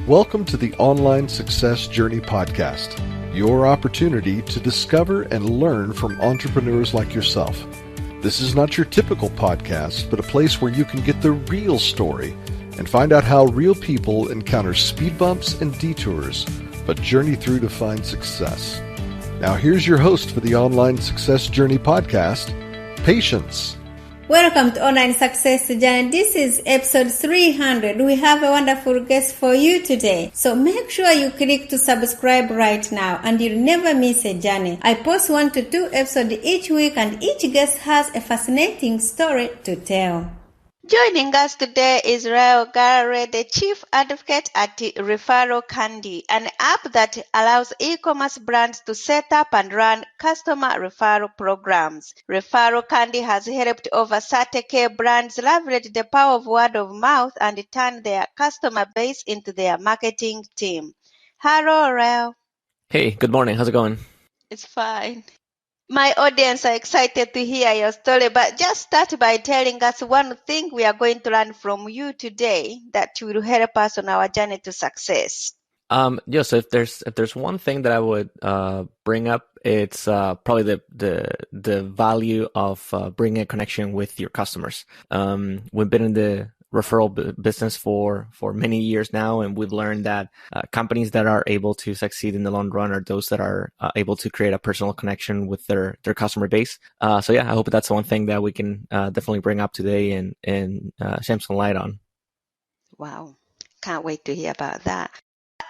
Welcome to the Online Success Journey Podcast, your opportunity to discover and learn from entrepreneurs like yourself. This is not your typical podcast, but a place where you can get the real story and find out how real people encounter speed bumps and detours, but journey through to find success. Now here's your host for the Online Success Journey Podcast, Patience. Welcome to Online Success Journey. This is episode 300. We have a wonderful guest for you today. So make sure you click to subscribe right now and you'll never miss a journey. I post 1 to 2 episodes each week and each guest has a fascinating story to tell. Joining us today is Raul Galera, the Chief Advocate at ReferralCandy, an app that allows e-commerce brands to set up and run customer referral programs. ReferralCandy has helped over 30,000 brands leverage the power of word of mouth and turn their customer base into their marketing team. Hello, Raul. Hey, good morning. How's it going? It's fine. My audience are excited to hear your story, but just start by telling us one thing we are going to learn from you today that will help us on our journey to success. So if there's one thing that I would bring up, it's probably the value of bringing a connection with your customers. We've been in the referral business for many years now, and we've learned that companies that are able to succeed in the long run are those that are able to create a personal connection with their customer base. I hope that's one thing that we can definitely bring up today and shed some light on. Wow, can't wait to hear about that.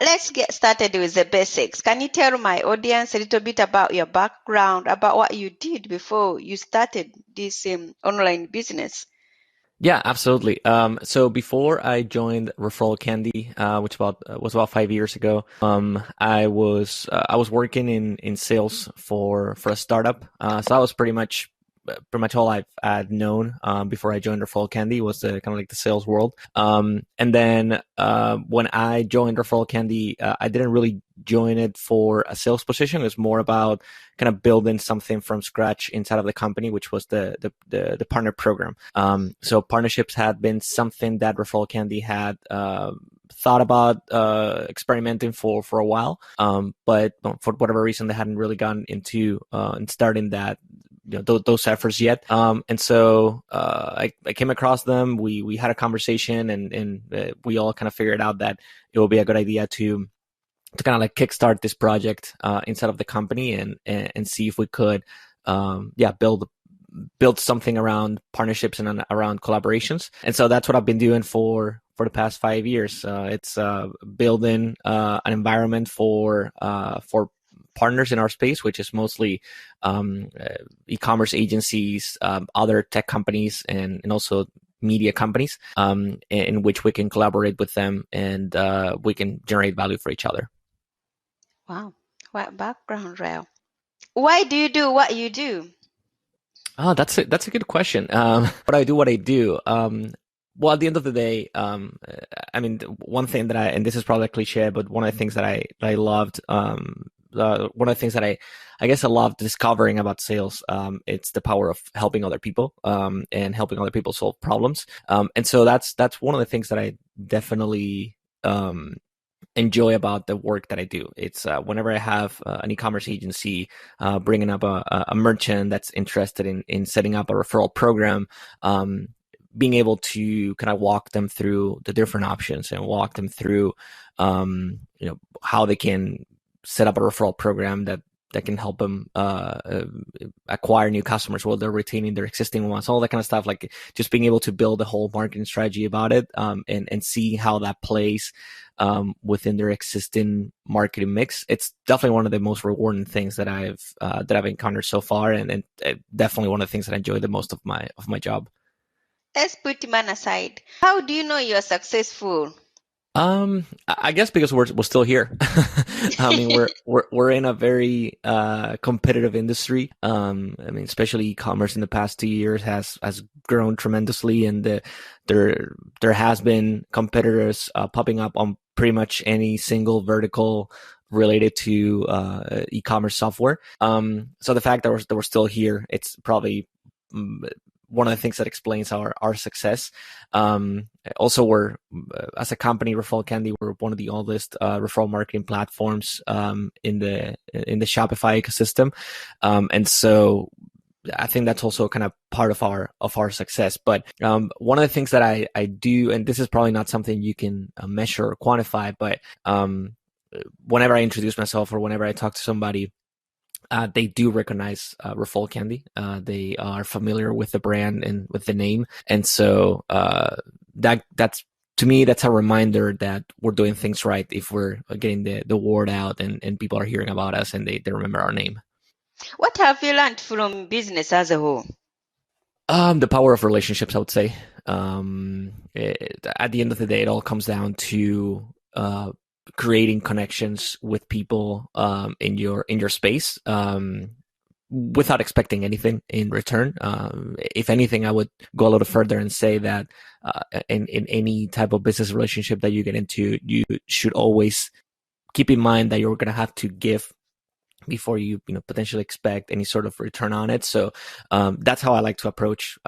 Let's get started with the basics. Can you tell my audience a little bit about your background, about what you did before you started this online business? Yeah, absolutely. So before I joined ReferralCandy, which was about 5 years ago, I was working in sales for a startup. So that was pretty much all I'd known before I joined ReferralCandy was the kind of like the sales world. And then when I joined ReferralCandy, I didn't really join it for a sales position. It was more about kind of building something from scratch inside of the company, which was the partner program. So partnerships had been something that ReferralCandy had thought about experimenting for a while, but for whatever reason they hadn't really gotten into starting that. Those efforts yet. And so I came across them. We had a conversation and we all kind of figured out that it would be a good idea to kind of like kickstart this project inside of the company and see if we could build something around partnerships and around collaborations. And so that's what I've been doing for the past 5 years. It's building an environment for partners in our space, which is mostly e-commerce agencies, other tech companies, and also media companies, in which we can collaborate with them and we can generate value for each other. Wow, what background, Raul? Why do you do what you do? Oh, that's a good question. What I do. Well, at the end of the day, I mean, one thing that and this is probably a cliche, but one of the things that I loved, one of the things that I guess I love discovering about sales, it's the power of helping other people, and helping other people solve problems. And so that's one of the things that I definitely enjoy about the work that I do. It's whenever I have an e-commerce agency bringing up a merchant that's interested in setting up a referral program, being able to kind of walk them through the different options and walk them through, how they can set up a referral program that can help them acquire new customers while they're retaining their existing ones, all that kind of stuff. Like just being able to build a whole marketing strategy about it, and see how that plays within their existing marketing mix. It's definitely one of the most rewarding things that I've encountered so far, and definitely one of the things that I enjoy the most of my job. Let's put man aside. How do you know you're successful? I guess because we're still here. I mean, we're in a very competitive industry. I mean, especially e-commerce in the past 2 years has grown tremendously, and there has been competitors popping up on pretty much any single vertical related to e-commerce software. So the fact that we're still here, it's probably one of the things that explains our success. Also, we're as a company, ReferralCandy, we're one of the oldest referral marketing platforms in the Shopify ecosystem, and so I think that's also kind of part of our success. But one of the things that I do, and this is probably not something you can measure or quantify, but whenever I introduce myself or whenever I talk to somebody, they do recognize ReferralCandy. They are familiar with the brand and with the name, and so that's, to me, that's a reminder that we're doing things right if we're getting the word out and people are hearing about us and they remember our name. What have you learned from business as a whole? The power of relationships, I would say. At the end of the day, it all comes down to creating connections with people in your space without expecting anything in return. If anything, I would go a little further and say that in any type of business relationship that you get into, you should always keep in mind that you're going to have to give before you potentially expect any sort of return on it. So that's how I like to approach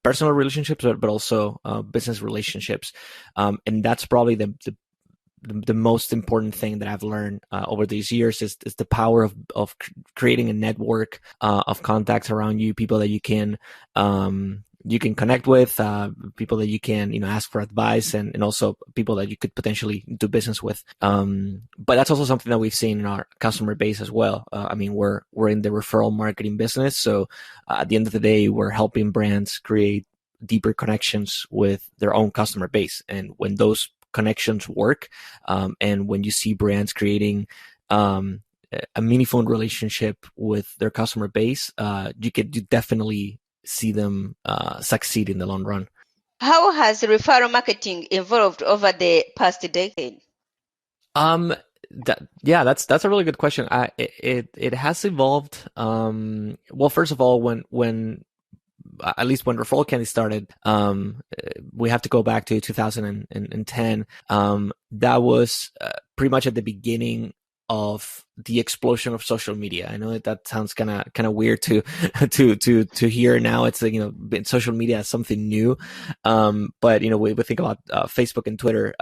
personal relationships, but also business relationships. And that's probably the most important thing that I've learned over these years is the power of creating a network of contacts around you, people that you can connect with, people that you can ask for advice, and also people that you could potentially do business with. But that's also something that we've seen in our customer base as well. I mean, we're in the referral marketing business, so at the end of the day, we're helping brands create deeper connections with their own customer base, and when those connections work, and when you see brands creating a meaningful relationship with their customer base, you definitely see them succeed in the long run. How has referral marketing evolved over the past decade? That's a really good question. It has evolved. Well, first of all, when at least when ReferralCandy started, we have to go back to 2010. That was pretty much at the beginning of the explosion of social media. I know that sounds kind of weird to hear now. It's like, social media is something new. But we think about Facebook and Twitter.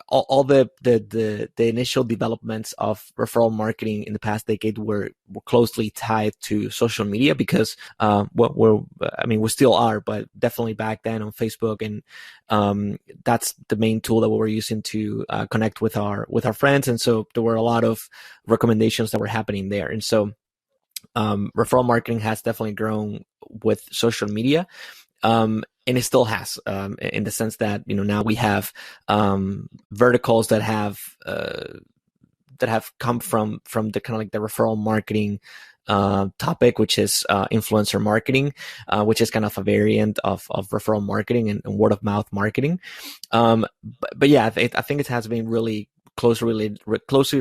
All the initial developments of referral marketing in the past decade were closely tied to social media because we still are, but definitely back then on Facebook, and that's the main tool that we were using to connect with our friends, and so there were a lot of recommendations that were happening there, and so referral marketing has definitely grown with social media. And it still has, in the sense that now we have verticals that have come from the kind of like the referral marketing topic, which is influencer marketing, which is kind of a variant of referral marketing and word of mouth marketing. But yeah, I think it has been really closely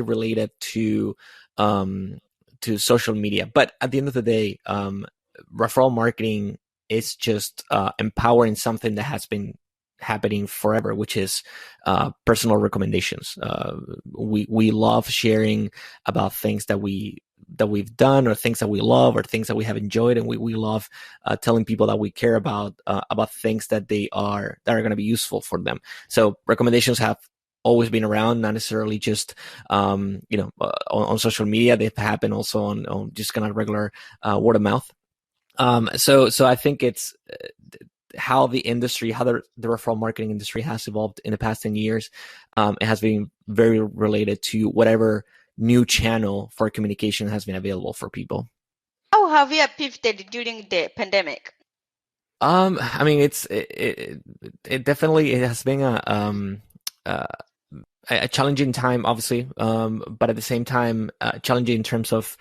related to social media. But at the end of the day, referral marketing is just empowering something that has been happening forever, which is personal recommendations. We love sharing about things that we've done, or things that we love, or things that we have enjoyed, and we love telling people that we care about things that are going to be useful for them. So recommendations have always been around, not necessarily just on social media. They've happened also on just kind of regular word of mouth. So I think it's how the referral marketing industry has evolved in the past 10 years. It has been very related to whatever new channel for communication has been available for people. How have you pivoted during the pandemic? I mean, it definitely has been a challenging time, obviously, but at the same time, challenging in terms of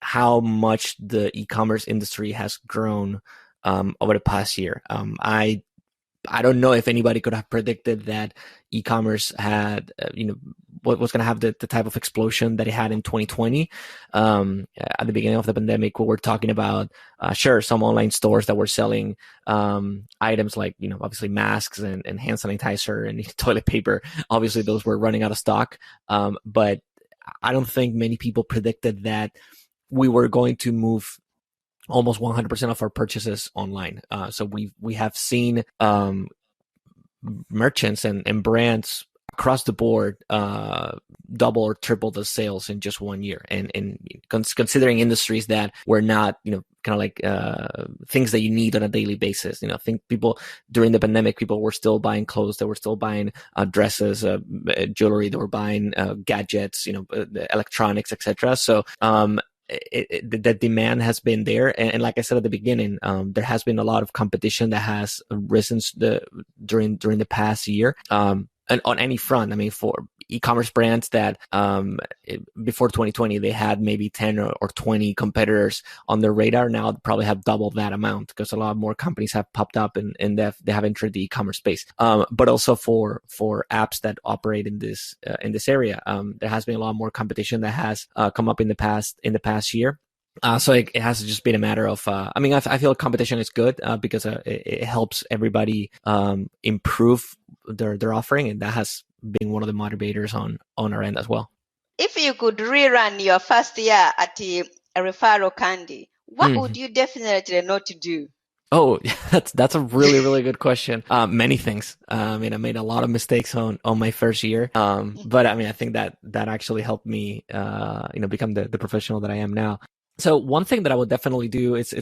how much the e-commerce industry has grown over the past year. I don't know if anybody could have predicted that e-commerce had, what was going to have the type of explosion that it had in 2020. At the beginning of the pandemic, we were talking about, some online stores that were selling items like, obviously masks and hand sanitizer and toilet paper. Obviously, those were running out of stock. But I don't think many people predicted that we were going to move almost 100% of our purchases online. So we have seen merchants and brands across the board double or triple the sales in just 1 year, and considering industries that were not, kind of like things that you need on a daily basis. I think people during the pandemic, people were still buying clothes, they were still buying dresses, jewelry, they were buying gadgets, electronics, etc. So the demand has been there, and like I said at the beginning, there has been a lot of competition that has risen during the past year. And on any front, I mean, for e-commerce brands that before 2020 they had maybe 10 or 20 competitors on their radar, now they probably have double that amount because a lot more companies have popped up and they have entered the e-commerce space. But also for apps that operate in this area, there has been a lot more competition that has come up in the past year. So it has just been a matter of, I feel competition is good because it helps everybody improve their offering, and that has been one of the motivators on our end as well. If you could rerun your first year at ReferralCandy, what would you definitely not do? Oh, that's a really, really good question. Many things. I made a lot of mistakes on my first year. But I think that actually helped me, become the professional that I am now. So one thing that I would definitely do is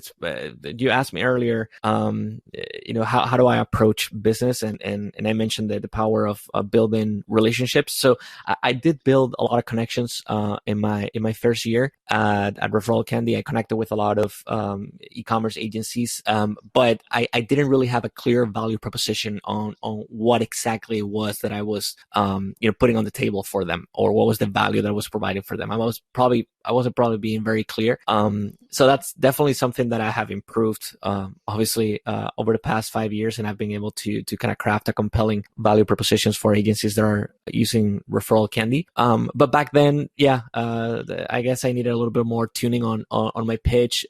you asked me earlier, how do I approach business? And I mentioned the power of building relationships. So I did build a lot of connections in my first year at ReferralCandy. I connected with a lot of e-commerce agencies, but I didn't really have a clear value proposition on what exactly it was that I was putting on the table for them, or what was the value that I was providing for them. I wasn't probably being very clear. So that's definitely something that I have improved, obviously, over the past 5 years, and I've been able to kind of craft a compelling value propositions for agencies that are using ReferralCandy. But back then, I guess I needed a little bit more tuning on my pitch.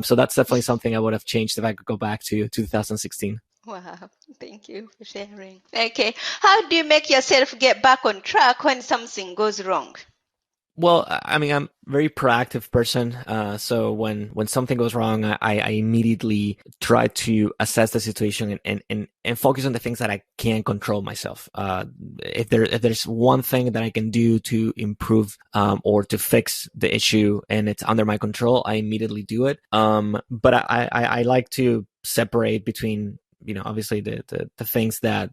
So that's definitely something I would have changed if I could go back to 2016. Wow, thank you for sharing. Okay, how do you make yourself get back on track when something goes wrong? Well, I'm a very proactive person. So when something goes wrong, I immediately try to assess the situation and focus on the things that I can control myself. If there's one thing that I can do to improve, or to fix the issue and it's under my control, I immediately do it. But I like to separate between, obviously the things that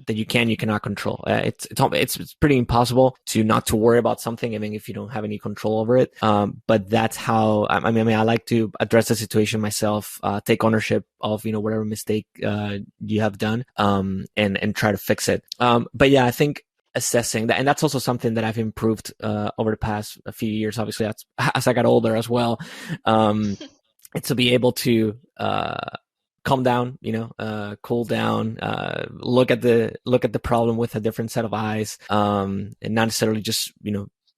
you cannot control. It's pretty impossible to worry about something, even if you don't have any control over it. But that's how I like to address the situation myself, take ownership of whatever mistake you have done, and try to fix it. But yeah, I think assessing that, and that's also something that I've improved over the past few years. Obviously, that's as I got older as well. It's to be able to calm down, cool down, look at the problem with a different set of eyes, and not necessarily just,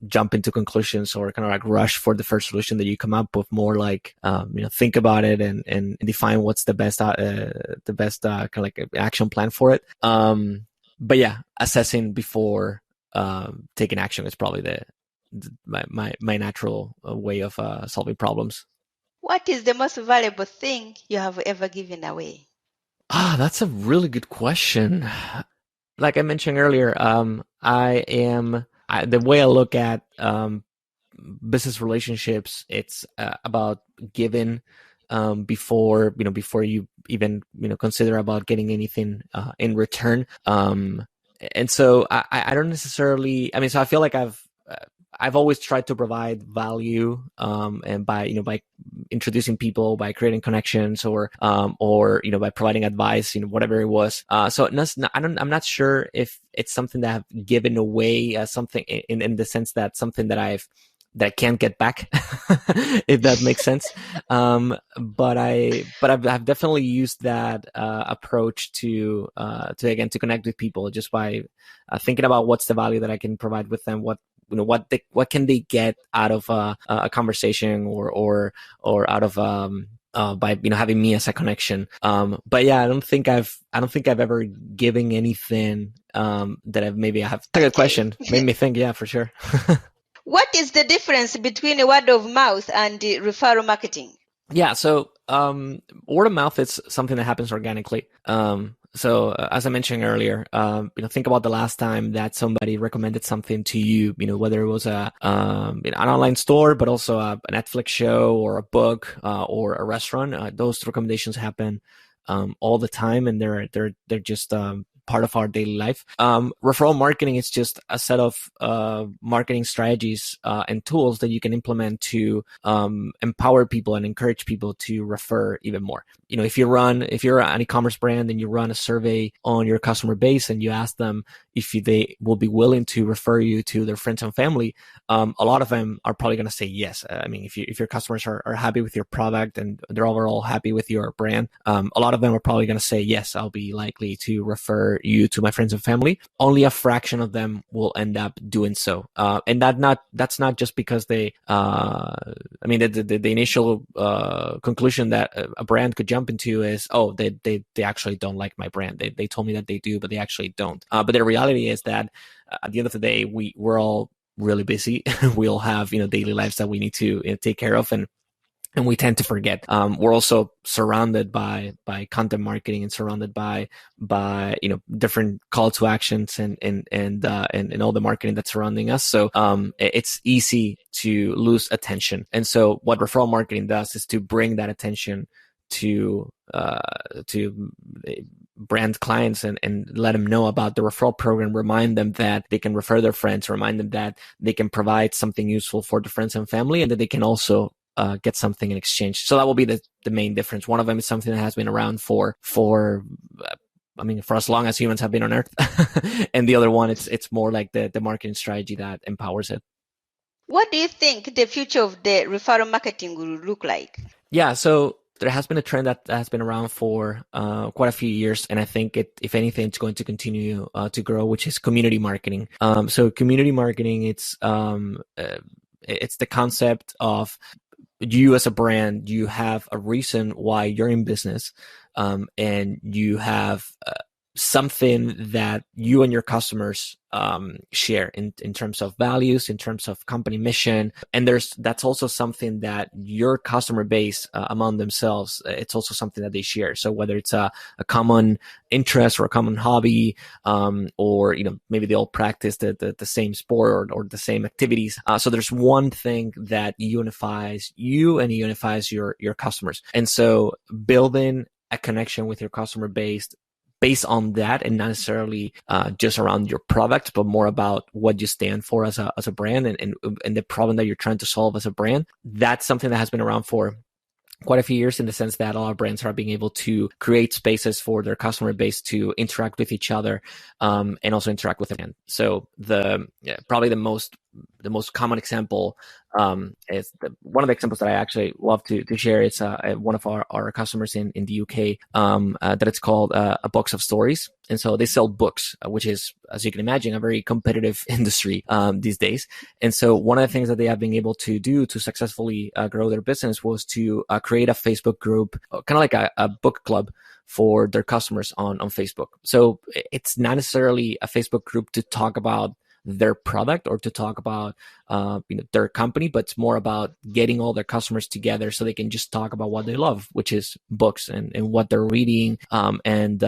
jump into conclusions or kind of like rush for the first solution that you come up with. More like, think about it and define what's the best kind of like action plan for it. But yeah, assessing before taking action is probably my natural way of solving problems. What is the most valuable thing you have ever given away? That's a really good question. Like I mentioned earlier, the way I look at business relationships, it's about giving before you even consider about getting anything in return. And so I don't necessarily. So I feel like I've always tried to provide value, and by introducing people, by creating connections, or by providing advice, whatever it was. So I'm not sure if it's something that I've given away, something in the sense that something that I can't get back, if that makes sense. But I've definitely used that approach to connect with people, just by thinking about what's the value that I can provide with them, what can they get out of a conversation, or out of by having me as a connection. But yeah, I don't think I've ever given anything that I have. That's a good question. Made me think. Yeah, for sure. What is the difference between word of mouth and referral marketing? Yeah. So word of mouth is something that happens organically. So as I mentioned earlier, think about the last time that somebody recommended something to you, whether it was an online store, but also a Netflix show or a book, or a restaurant. Those recommendations happen, all the time, and they're just, part of our daily life. Referral marketing is just a set of marketing strategies and tools that you can implement to empower people and encourage people to refer even more. If you're an e-commerce brand and you run a survey on your customer base and you ask them if they will be willing to refer you to their friends and family, a lot of them are probably going to say yes. If your customers are happy with your product and they're overall happy with your brand, a lot of them are probably going to say yes, I'll be likely to refer you to my friends and family. Only a fraction of them will end up doing so, and that's not just because they the initial conclusion that a brand could jump into is, they actually don't like my brand. They told me that they do, but they actually don't. But the reality is that at the end of the day, we're all really busy. We all have daily lives that we need to take care of, and we tend to forget. We're also surrounded by content marketing and surrounded by different call to actions and all the marketing that's surrounding us. So it's easy to lose attention. And so what referral marketing does is to bring that attention to brand clients and let them know about the referral program, remind them that they can refer their friends, remind them that they can provide something useful for the friends and family, and that they can also get something in exchange. So that will be the main difference. One of them is something that has been around for as long as humans have been on Earth, and the other one, it's more like the marketing strategy that empowers it. What do you think the future of the referral marketing will look like? Yeah, so there has been a trend that has been around for quite a few years, and I think if anything, it's going to continue to grow, which is community marketing. So community marketing, it's the concept of you as a brand, you have a reason why you're in business, and you have something that you and your customers share in terms of values, in terms of company mission. And that's also something that your customer base among themselves, it's also something that they share. So whether it's a common interest or a common hobby, or maybe they all practice the same sport or the same activities. So there's one thing that unifies you and unifies your customers. And so building a connection with your customer base based on that, and not necessarily just around your product, but more about what you stand for as a brand and the problem that you're trying to solve as a brand. That's something that has been around for quite a few years, in the sense that a lot of brands are being able to create spaces for their customer base to interact with each other, and also interact with them. So probably the most common example is one of the examples that I actually love to share. It's one of our customers in the UK, that it's called A Box of Stories. And so they sell books, which is, as you can imagine, a very competitive industry these days. And so one of the things that they have been able to do to successfully grow their business was to create a Facebook group, kind of like a book club for their customers on Facebook. So it's not necessarily a Facebook group to talk about their product or to talk about their company, but it's more about getting all their customers together so they can just talk about what they love, which is books and what they're reading, and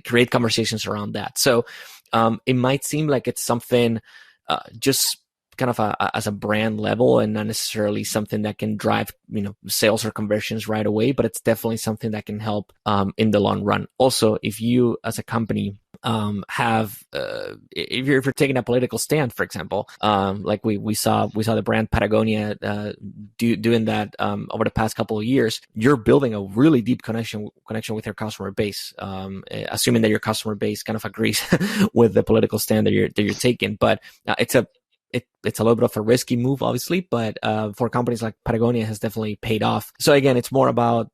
create conversations around that. So it might seem like it's something just kind of as a brand level, and not necessarily something that can drive sales or conversions right away, but it's definitely something that can help in the long run. Also, if you as a company if you're taking a political stand, for example, like we saw the brand Patagonia doing that over the past couple of years, you're building a really deep connection with your customer base, assuming that your customer base kind of agrees with the political stand that you're taking. But it's a little bit of a risky move, obviously, but for companies like Patagonia, it has definitely paid off. So again, it's more about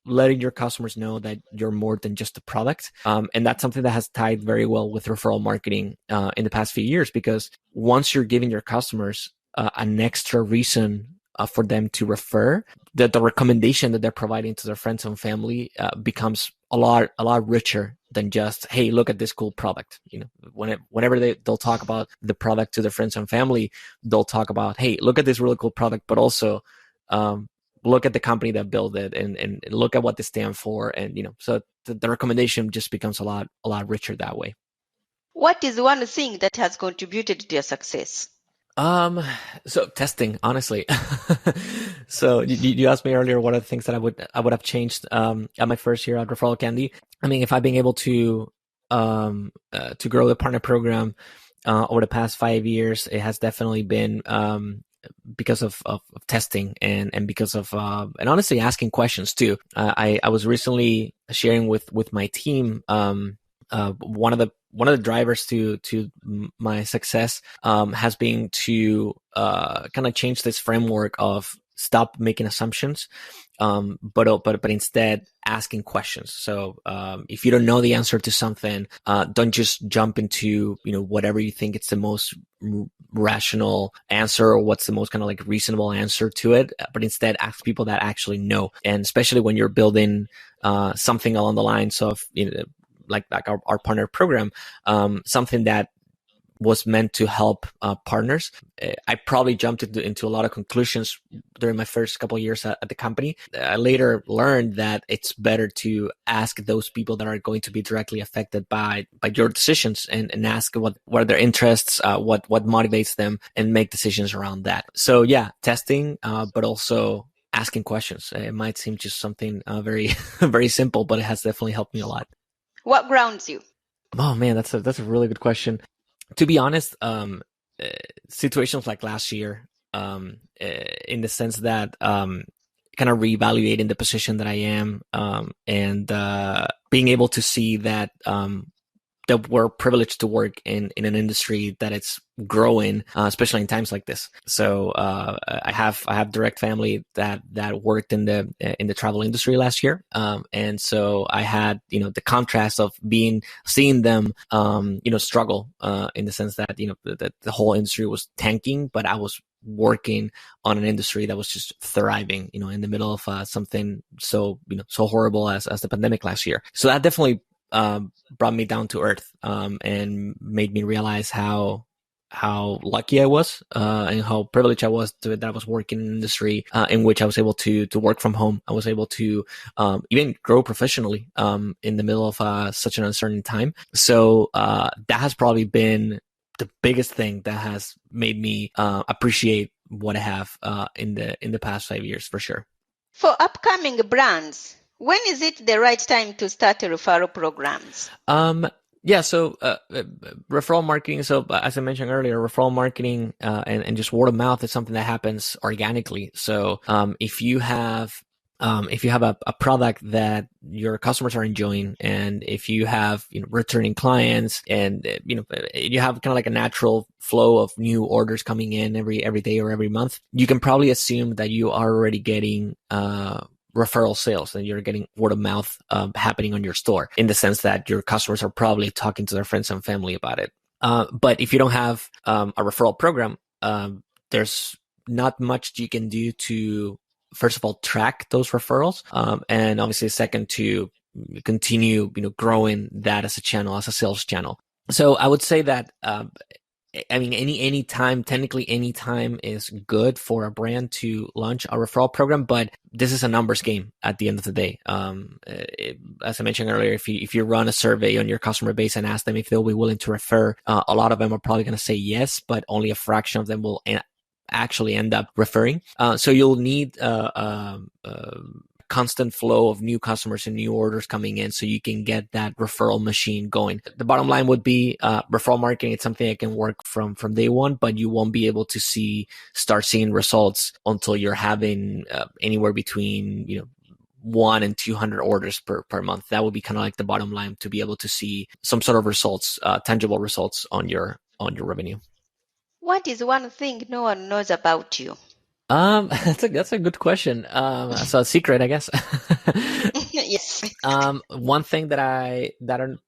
letting your customers know that you're more than just a product. And that's something that has tied very well with referral marketing in the past few years, because once you're giving your customers an extra reason for them to refer, that the recommendation that they're providing to their friends and family becomes a lot richer than just, hey, look at this cool product. Whenever they'll talk about the product to their friends and family, they'll talk about, hey, look at this really cool product, but also look at the company that built it and look at what they stand for. And, so the recommendation just becomes a lot richer that way. What is one thing that has contributed to your success? So testing, honestly. So you asked me earlier what are the things that I would have changed at my first year at ReferralCandy. I mean, if I've been able to grow the partner program over the past 5 years, it has definitely been because of testing and because of and honestly asking questions too. I was recently sharing with my team one of the drivers to my success has been to kind of change this framework of stop making assumptions, but instead asking questions. So if you don't know the answer to something, don't just jump into whatever you think it's the most rational answer or what's the most kind of like reasonable answer to it, but instead ask people that actually know. And especially when you're building something along the lines of like our partner program, something that was meant to help partners. I probably jumped into a lot of conclusions during my first couple of years at the company. I later learned that it's better to ask those people that are going to be directly affected by your decisions and ask what are their interests, what motivates them, and make decisions around that. So yeah, testing, but also asking questions. It might seem just something very, very simple, but it has definitely helped me a lot. What grounds you? Oh man, that's a really good question. To be honest, situations like last year, in the sense that kind of reevaluating the position that I am, and being able to see that that we're privileged to work in an industry that it's growing, especially in times like this. So I have direct family that worked in the travel industry last year, and so I had the contrast of seeing them struggle in the sense that the whole industry was tanking, but I was working on an industry that was just thriving, in the middle of something so horrible as the pandemic last year. So that definitely brought me down to earth, and made me realize how lucky I was, and how privileged I was that I was working in an industry in which I was able to work from home. I was able to even grow professionally in the middle of such an uncertain time. So that has probably been the biggest thing that has made me appreciate what I have in the past 5 years, for sure. For upcoming brands, when is it the right time to start referral programs? Yeah, so referral marketing. So as I mentioned earlier, referral marketing and just word of mouth is something that happens organically. So if you have a product that your customers are enjoying, and if you have returning clients, and you have kind of like a natural flow of new orders coming in every day or every month, you can probably assume that you are already getting referral sales, and you're getting word of mouth happening on your store, in the sense that your customers are probably talking to their friends and family about it. But if you don't have a referral program, there's not much you can do to, first of all, track those referrals, and obviously second, to continue growing that as a channel, as a sales channel. So I would say that any time is good for a brand to launch a referral program, but this is a numbers game at the end of the day. As I mentioned earlier, if you run a survey on your customer base and ask them if they'll be willing to refer, a lot of them are probably going to say yes, but only a fraction of them will actually end up referring. So you'll need constant flow of new customers and new orders coming in, so you can get that referral machine going. The bottom line would be referral marketing. It's something that can work from day one, but you won't be able to start seeing results until you're having anywhere between 1 and 200 orders per month. That would be kind of like the bottom line, to be able to see some sort of results, tangible results on your revenue. What is one thing no one knows about you? That's a good question. So a secret, I guess. Yes. One thing that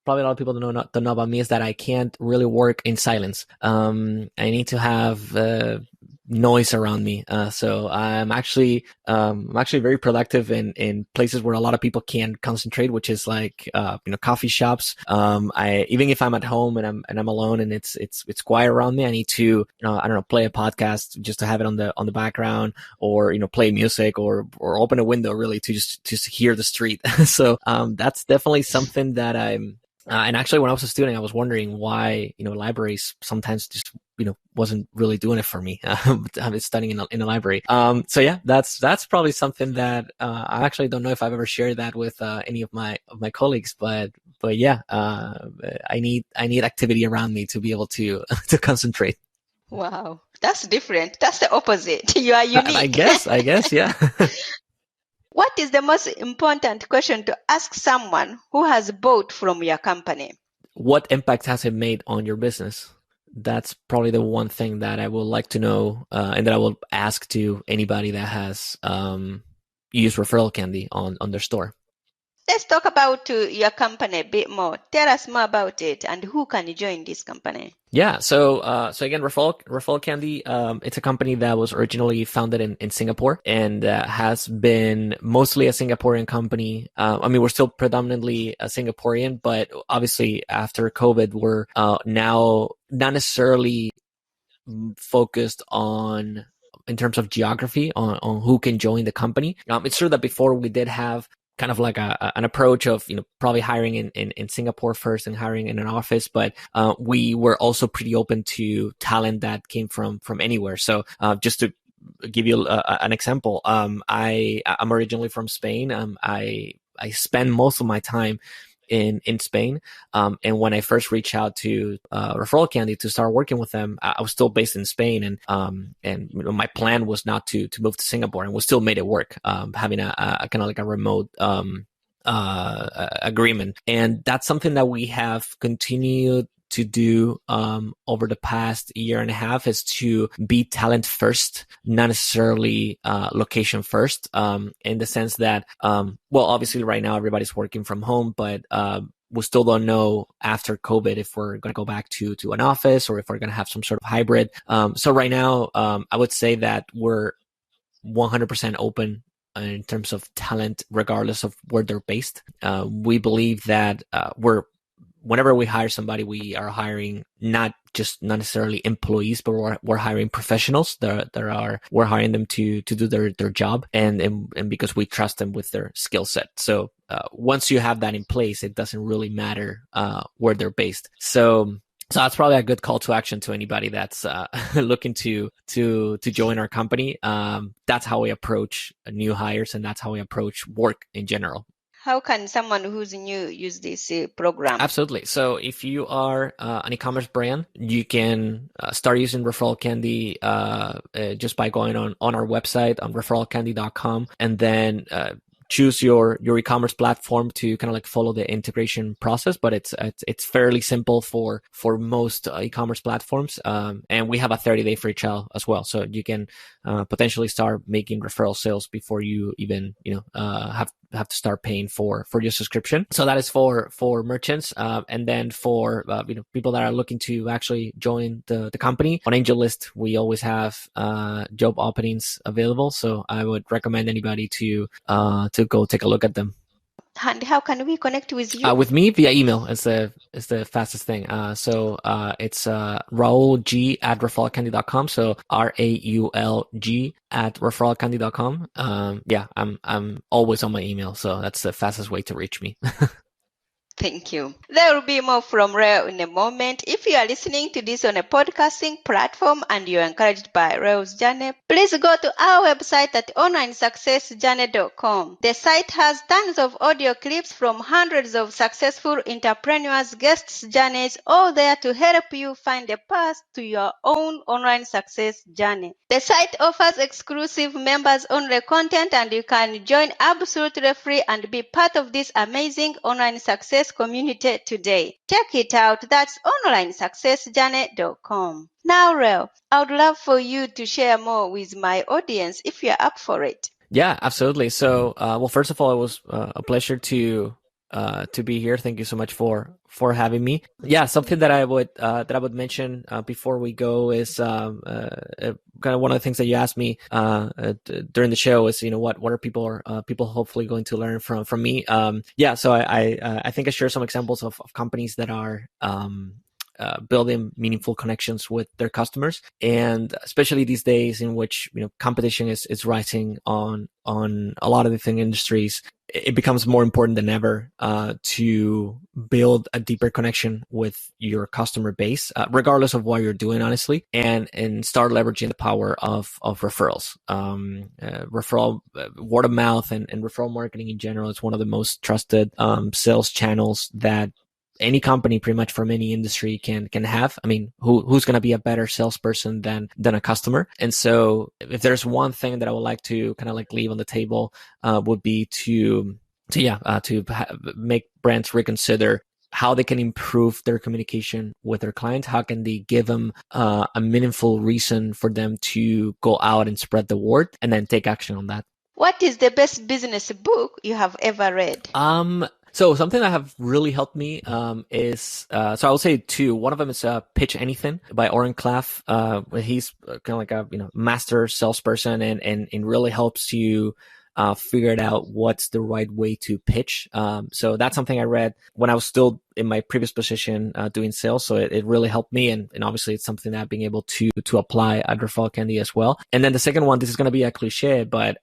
probably a lot of people don't know about me is that I can't really work in silence. I need to have noise around me. So I'm actually very productive in places where a lot of people can't concentrate, which is like, coffee shops. Even if I'm at home and I'm alone and it's quiet around me, I need to, I don't know, play a podcast just to have it on the background, or, play music, or open a window really to just hear the street. So, that's definitely something that and actually when I was a student, I was wondering why, libraries sometimes just, wasn't really doing it for me. I was studying in a library. So yeah, that's probably something that, I actually don't know if I've ever shared that with, any of my colleagues, but yeah, I need activity around me to be able to, to concentrate. Wow. That's different. That's the opposite. You are unique. I guess, yeah. What is the most important question to ask someone who has bought from your company? What impact has it made on your business? That's probably the one thing that I would like to know, and that I will ask to anybody that has used ReferralCandy on their store. Let's talk about your company a bit more. Tell us more about it and who can join this company. Yeah, so again, ReferralCandy, it's a company that was originally founded in Singapore and has been mostly a Singaporean company. We're still predominantly a Singaporean, but obviously after COVID, we're now not necessarily focused on, in terms of geography, on who can join the company. It's true that before we did have kind of like an approach of, probably hiring in Singapore first and hiring in an office, but we were also pretty open to talent that came from anywhere. So just to give you an example, I'm originally from Spain. I spend most of my time in Spain. And when I first reached out to ReferralCandy to start working with them, I was still based in Spain, and my plan was not to move to Singapore, and we still made it work, having a kind of like a remote agreement. And that's something that we have continued to do over the past year and a half, is to be talent first, not necessarily location first, in the sense that, obviously right now everybody's working from home, but we still don't know after COVID if we're going to go back to an office or if we're going to have some sort of hybrid. So right now, I would say that we're 100% open in terms of talent, regardless of where they're based. We believe that whenever we hire somebody, we are hiring not necessarily employees, but we're hiring professionals. We're hiring them to do their job, and because we trust them with their skill set. So once you have that in place, it doesn't really matter where they're based. So that's probably a good call to action to anybody that's looking to join our company. That's how we approach new hires, and that's how we approach work in general. How can someone who's new use this program? Absolutely. So if you are an e-commerce brand, you can start using ReferralCandy just by going on our website on ReferralCandy.com, and then choose your e-commerce platform to kind of like follow the integration process. But it's fairly simple for most e-commerce platforms. And we have a 30-day free trial as well, so you can potentially start making referral sales before you even have to start paying for your subscription. So that is for merchants, and then for people that are looking to actually join the company. On Angel List, we always have job openings available, so I would recommend anybody to go take a look at them. And how can we connect with you? With me via email is the fastest thing. So it's raulg@referralcandy.com. So RAULG@referralcandy.com. I'm always on my email, so that's the fastest way to reach me. Thank you. There will be more from Raul in a moment. If you are listening to this on a podcasting platform and you're encouraged by Raul's journey, please go to our website at onlinesuccessjourney.com. The site has tons of audio clips from hundreds of successful entrepreneurs' guests' journeys, all there to help you find a path to your own online success journey. The site offers exclusive members-only content, and you can join absolutely free and be part of this amazing online success community today. Check it out. That's onlinesuccessjourney.com. Now, Raul, I would love for you to share more with my audience if you're up for it. Yeah, absolutely. So, first of all, it was a pleasure to be here. Thank you so much for for having me. Yeah, something that I would mention before we go is kind of one of the things that you asked me during the show is, what are people hopefully going to learn from me? So I think I share some examples of companies that are building meaningful connections with their customers, and especially these days in which competition is rising on a lot of different industries, it becomes more important than ever to build a deeper connection with your customer base, regardless of what you're doing, honestly, and start leveraging the power of referrals. Referral, word of mouth, and referral marketing in general is one of the most trusted sales channels that any company pretty much from any industry can have. I mean, who's going to be a better salesperson than a customer? And so if there's one thing that I would like to kind of like leave on the table, would be to make brands reconsider how they can improve their communication with their clients. How can they give them a meaningful reason for them to go out and spread the word and then take action on that? What is the best business book you have ever read? So something that have really helped me is so I will say two. One of them is Pitch Anything by Oren Klaff. He's kind of like a master salesperson and really helps you figure it out what's the right way to pitch. So that's something I read when I was still in my previous position doing sales. So it really helped me, and obviously it's something that I've been able to apply at ReferralCandy as well. And then the second one, this is going to be a cliche, but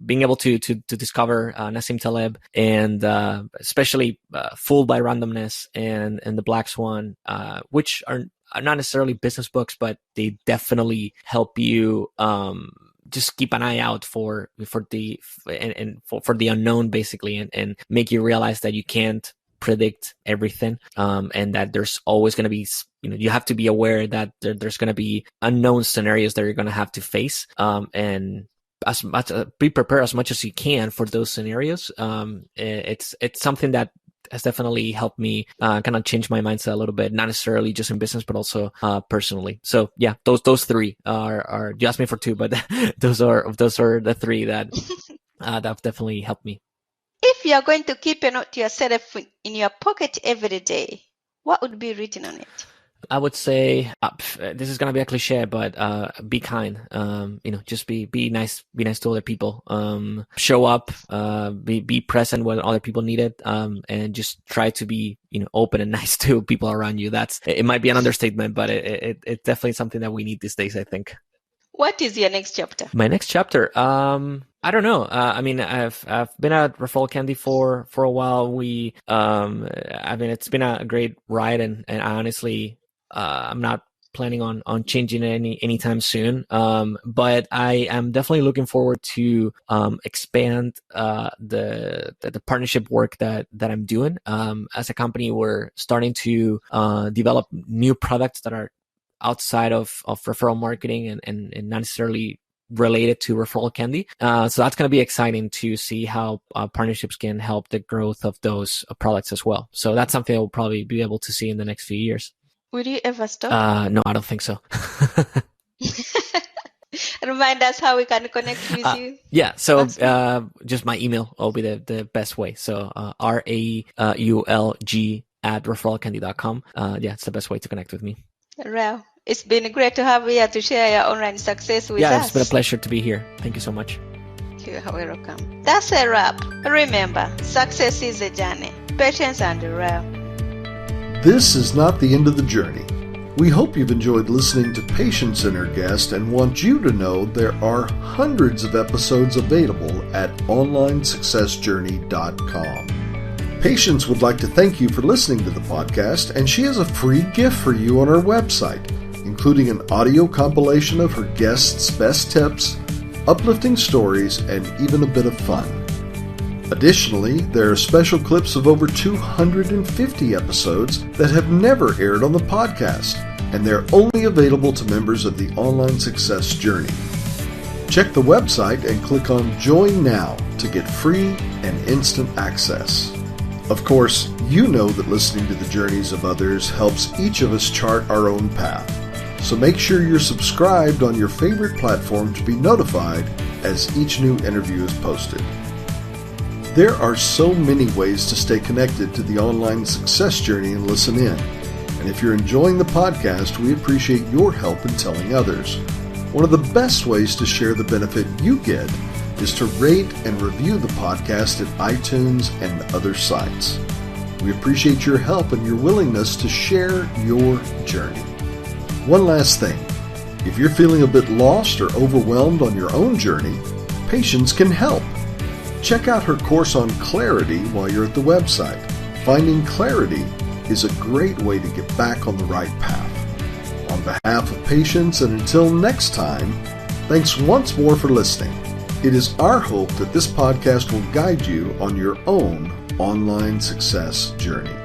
being able to discover Nassim Taleb and especially Fooled by Randomness and The Black Swan, which are not necessarily business books, but they definitely help you just keep an eye out for the unknown, basically, and make you realize that you can't predict everything, and that there's always going to be, you have to be aware that there's going to be unknown scenarios that you're going to have to face, and as much be prepared as much as you can for those scenarios. It's something that has definitely helped me kind of change my mindset a little bit, not necessarily just in business, but also personally. So yeah, those three are you asked me for two, but those are the three that that have definitely helped me. If you are going to keep a note to yourself in your pocket every day, what would be written on it? I would say this is gonna be a cliche, but be kind. Just be nice. Be nice to other people. Show up. Be present when other people need it. And just try to be open and nice to people around you. It might be an understatement, but it's definitely something that we need these days, I think. What is your next chapter? My next chapter. I don't know. I've been at ReferralCandy for a while. It's been a great ride, and honestly, I'm not planning on changing it anytime soon. But I am definitely looking forward to expand the partnership work that I'm doing. As a company, we're starting to develop new products that are outside of referral marketing and not necessarily related to ReferralCandy. So that's going to be exciting to see how partnerships can help the growth of those products as well. So that's something I'll probably be able to see in the next few years. Will you ever stop? No, I don't think so. Remind us how we can connect with you. Yeah, so just my email will be the best way. So raulg@referralcandy.com. It's the best way to connect with me. Raul, it's been great to have you here to share your online success with us. Yeah, it's been a pleasure to be here. Thank you so much. You're welcome. That's a wrap. Remember, success is a journey. Patience and Raul. This is not the end of the journey. We hope you've enjoyed listening to Patience and her guest and want you to know there are hundreds of episodes available at onlinesuccessjourney.com. Patience would like to thank you for listening to the podcast, and she has a free gift for you on our website, including an audio compilation of her guests' best tips, uplifting stories, and even a bit of fun. Additionally, there are special clips of over 250 episodes that have never aired on the podcast, and they're only available to members of the Online Success Journey. Check the website and click on Join Now to get free and instant access. Of course, you know that listening to the journeys of others helps each of us chart our own path. So make sure you're subscribed on your favorite platform to be notified as each new interview is posted. There are so many ways to stay connected to the online success journey and listen in. And if you're enjoying the podcast, we appreciate your help in telling others. One of the best ways to share the benefit you get is to rate and review the podcast at iTunes and other sites. We appreciate your help and your willingness to share your journey. One last thing. If you're feeling a bit lost or overwhelmed on your own journey, Patience can help. Check out her course on clarity while you're at the website. Finding clarity is a great way to get back on the right path. On behalf of Patience, and until next time, thanks once more for listening. It is our hope that this podcast will guide you on your own online success journey.